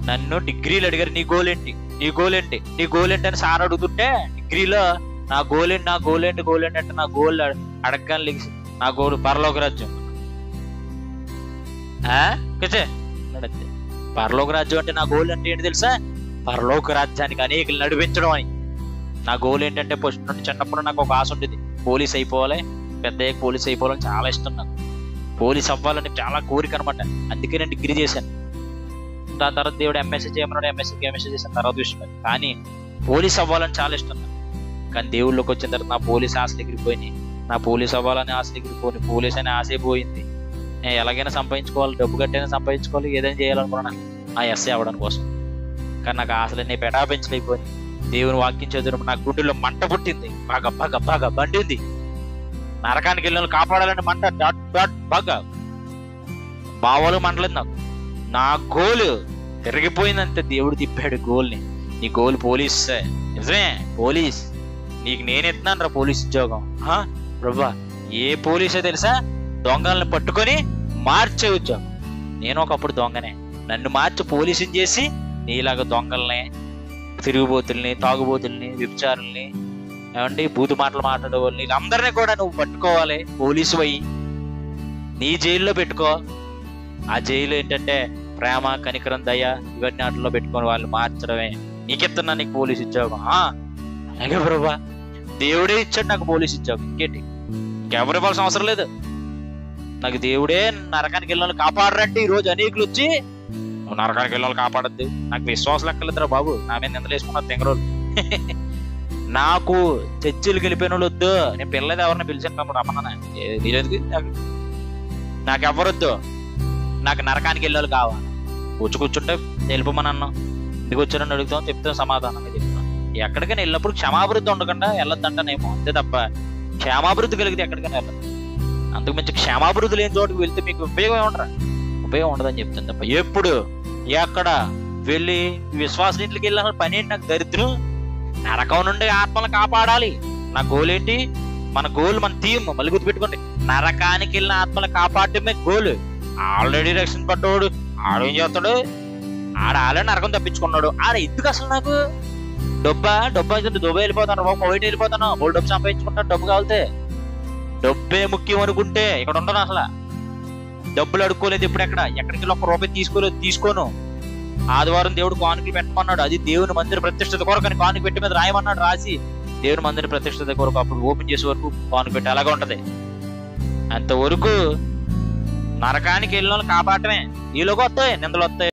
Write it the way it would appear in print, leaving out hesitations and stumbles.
నన్ను డిగ్రీలు అడిగారు, నీ గోల్ ఏంటి, నీ గోల్ ఏంటి, నీ గోల్ ఏంటి అని సార్ అడుగుతుంటే డిగ్రీలో నా గోల్ ఏంటి, నా గోల్ ఏంటి, గోల్ ఏంటి అంటే నా గోల్ అడగగానే లెగిసి నా గోల్ పరలోక రాజ్యం. పరలోక రాజ్యం అంటే నా గోల్ అంటే ఏంటి తెలుసా? పరలోక రాజ్యానికి అనేకలు నడిపించడం అని. నా గోల్ ఏంటంటే ఫస్ట్ నుండి చిన్నప్పుడు నాకు ఒక ఆశ ఉండేది, పోలీస్ అయిపోవాలి, పెద్ద పోలీస్ అయిపోవాలని చాలా ఇష్టం నాకు. పోలీస్ అవ్వాలని చాలా కోరిక అనమాట. అందుకే నేను డిగ్రీ చేశాను. దాని తర్వాత దేవుడు ఎంఎస్సీ చేయమన్నాడు, ఎంఎస్సీ చేసిన తర్వాత విషయం. కానీ పోలీస్ అవ్వాలని చాలా ఇష్టం నాకు. కానీ దేవుళ్ళకి వచ్చిన తర్వాత నా పోలీస్ ఆశలు ఎగిరిపోయినాయి. నా పోలీస్ అవ్వాలని ఆశలు ఎగిరిపోయి, పోలీస్ అనే ఆశ పోయింది. నేను ఎలాగైనా సంపాదించుకోవాలి, డబ్బు కట్టైనా సంపాదించుకోవాలి, ఏదైనా చేయాలనుకున్నాను ఆ ఎస్ఐ అవ్వడానికి కోసం. కానీ నాకు ఆశలన్నీ పెటాపించలేకపోయింది. దేవుని వాక్యం చదువు నా గుండెల్లో మంట పుట్టింది, బాగా బాగా బాగా బండింది. నరకానికి వెళ్ళిన కాపాడాలని మంట డాట్ డాట్ బాగా బావలు మంటలేదు నాకు. నా గోలు తిరిగిపోయిందంటే దేవుడు తిప్పాడు గోల్ని. నీ గోల్ పోలీస్, నిజమే పోలీస్, నీకు నేను ఎత్తున్నాను రా పోలీస్ ఉద్యోగం. ప్రభా, ఏ పోలీసో తెలుసా? దొంగలను పట్టుకొని మార్చే ఉద్యోగం. నేను ఒకప్పుడు దొంగనే, నన్ను మార్చి పోలీసుని చేసి నీలాగా దొంగల్ని, తిరుగుబోతుల్ని, తాగుబోతుల్ని, వ్యభిచారుల్ని, ఏమంటే బూతు మాటలు మాట్లాడే వాళ్ళని, అందరినీ కూడా నువ్వు పట్టుకోవాలి, పోలీసు అయ్యి నీ జైల్లో పెట్టుకో. ఆ జైలు ఏంటంటే ప్రేమ, కనికరం, దయ ఇవన్నీ వాటిలో పెట్టుకొని వాళ్ళు మార్చడమే. నీకెత్తున్నా నీకు పోలీసు ఉద్యోగం. అలాగే ప్రభా, దేవుడే ఇచ్చాడు నాకు పోలీసు ఉద్యోగం. ఇంకేంటి, ఇంకెవరు ఇవ్వాల్సిన అవసరం లేదు. నాకు దేవుడే నరకానికి వెళ్ళాలి కాపాడరంటే ఈరోజు అనేకులు వచ్చి నువ్వు నరకానికి వెళ్ళాలి కాపాడద్దు, నాకు విశ్వాసం లెక్కలేదురా బాబు, నా మీద నిందలు వేసుకున్నారు తెంగరోళ్ళు. నాకు చర్చిలకు వెళ్ళిపోయిన వాళ్ళు వద్దు, నేను పిల్లలు ఎవరిని పిలిచాను రమ్మన్నా, నాకు ఎవరొద్దు, నాకు నరకానికి వెళ్ళాలి కావాలి. వచ్చి కూర్చుంటే వెళ్ళిపోమని అన్నాం, ఇంటికి వచ్చారని అడుగుతాం, చెప్తాం, సమాధానంగా చెప్తాం. ఎక్కడికైనా వెళ్ళినప్పుడు క్షమాభివృద్ధి ఉండకుండా వెళ్ళొద్దంటానేమో, అంతే తప్ప క్షేమాభివృద్ధి కలిగితే ఎక్కడికైనా వెళ్ళదు. అంతకు మించి క్షేమాభివృద్ధి లేని చోటుకు వెళ్తే మీకు ఉపయోగం ఉండదని చెప్తుంది తప్ప. ఎప్పుడు ఎక్కడ వెళ్ళి విశ్వాస ఇంట్లోకి వెళ్ళాలి పని ఏంటి? నాకు దరిద్రం, నరకం నుండి ఆత్మలను కాపాడాలి. నా గోల్ ఏంటి? మన గోల్, మన థీమ్ మళ్ళీ గుర్తుపెట్టుకోండి, నరకానికి వెళ్ళిన ఆత్మలను కాపాడటమే గోల్. ఆల్రెడీ రక్షణ పడ్డవాడు ఆడేం చేస్తాడు? ఆడే నరకం తప్పించుకున్నాడు. ఎందుకు అసలు నాకు డబ్బా దుబాయ్ వెళ్ళిపోతాను, మొబైల్ వెళ్ళిపోతాను, మూడు డబ్బు సంపాదించుకుంటాను, డబ్బు కావాలితే. డబ్బే ముఖ్యం అనుకుంటే ఇక్కడ ఉండను. అసలు డబ్బులు అడుక్కోలేదు ఇప్పుడు, ఎక్కడికి వెళ్ళి 1 రూపాయి తీసుకోను. ఆదివారం దేవుడు కానుకలు పెట్టమన్నాడు, అది దేవుని మందిర ప్రతిష్టత కొరకు అని కానుక పెట్టి మీద రాయమన్నాడు, రాసి దేవుని మందిర ప్రతిష్టత కొరకు అప్పుడు ఓపెన్ చేసే వరకు కానుక పెట్టి అలాగే ఉంటది. అంతవరకు నరకానికి వెళ్ళిన వాళ్ళు కాపాడటమే. ఈలోకి వస్తాయి నిందలు వస్తాయి.